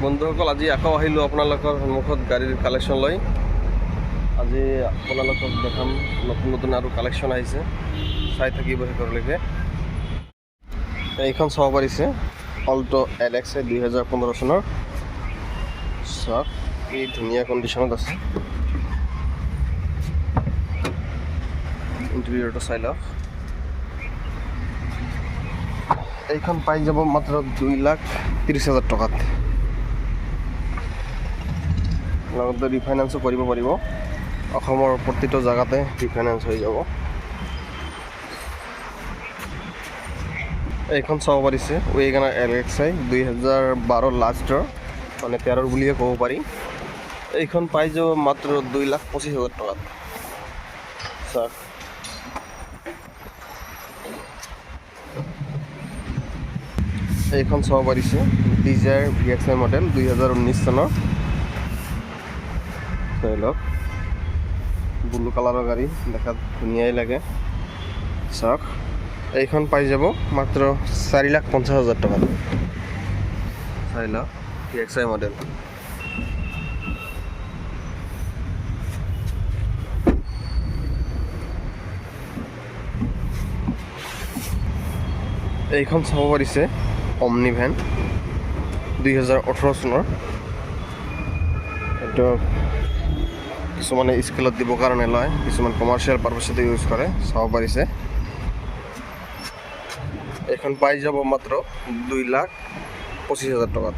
বন্ধুসকল, আজি আকৌ আহিলোঁ আপোনালোকৰ সন্মুখত গাড়ীৰ কালেকশ্যন লৈ। আজি আপোনালোকক দেখাম নতুন নতুন আৰু কালেকশ্যন আহিছে, চাই থাকিব শেষলৈকে। এইখন চাব পাৰিছে অল্টো LX 2015 চনৰ। চাওক কি ধুনীয়া কণ্ডিশ্যনত আছে, ইণ্টেৰিয়ৰটো চাই লওক। এইখন পাই যাব মাত্ৰ 2,30,000 টকাত। লগতে ৰিফাইনেন্সো কৰিব পাৰিব, অসমৰ প্ৰতিটো জেগাতে ৰিফাইনেন্স হৈ যাব। এইখন চাব পাৰিছে ৱেগনাৰ LXi 2012 লাষ্টৰ, মানে 13 বুলিয়ে ক'ব পাৰি। এইখন পাই যাব মাত্ৰ 2,25,000 টকাত। চাওক এইখন চাব পাৰিছে ডিজায়াৰ VXi মডেল 2019 চনৰ। চাই লওক, ব্লু কালাৰৰ গাড়ী, দেখাত ধুনীয়াই লাগে। চাওক এইখন পাই যাব মাত্ৰ 4,50,000 টকাত। চাই লওক VXi মডেল। এইখন চাব পাৰিছে অমনি ভেন 2018 চনৰ। এইটো কিছুমানে স্কুলত দিবৰ কাৰণে লয়, কিছুমান কমাৰ্চিয়েল পাৰপাছতে ইউজ কৰে। চাব পাৰিছে এইখন পাই যাব মাত্ৰ 2,25,000 টকাত।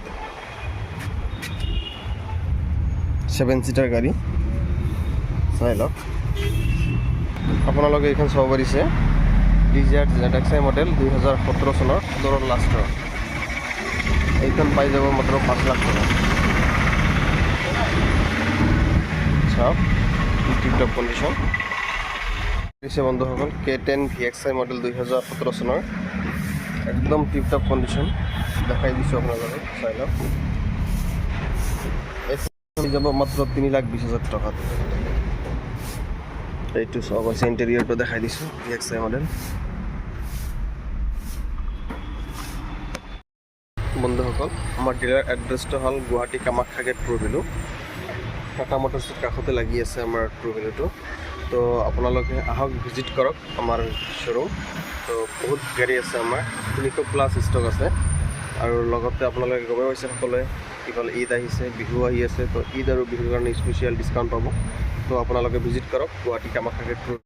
7 ছিটাৰ গাড়ী। চাই লওক, আপোনালোকে এইখন চাব পাৰিছে ডিজায়াৰ ZXi মডেল 2017 চনৰ 15 লাষ্টৰ। এইখন পাই যাব মাত্ৰ 5 লাখ টকা। চাওক টিপটপ কণ্ডিশ্যন দিছে বন্ধুসকল। K10 VXi মডেল 2017 চনৰ, একদম টিপটপ কণ্ডিশ্যন দেখাই দিছোঁ আপোনালোকে। চাই লওক, এই যাব মাত্ৰ 3,20,000 টকাত। এইটো চাব পাৰিছে, ইণ্টেৰিয়ৰটো দেখাই দিছোঁ VXi মডেল। বন্ধুসকল, আমাৰ ডিলাৰ এড্ৰেছটো হ'ল গুৱাহাটী কামাখ্যা গেট ট্ৰুভেলু। টাটা মটৰ্ছৰ কাষতে লাগি আছে আমাৰ ট্ৰুভেলুটো। তো আপোনালোকে আহক, ভিজিট কৰক আমাৰ শ্ব'ৰুম। তো বহুত গাড়ী আছে আমাৰ, 300+ ষ্টক আছে। আৰু লগতে আপোনালোকে গমে পাইছে সকলোৱে, ইফালে ঈদ আহিছে, বিহু আহি আছে। তো ঈদ আৰু বিহুৰ কাৰণে স্পেচিয়েল ডিছকাউণ্ট পাব। তো আপোনালোকে ভিজিট কৰক গুৱাহাটী কামাখ্যা গেট ট্ৰুভেলু।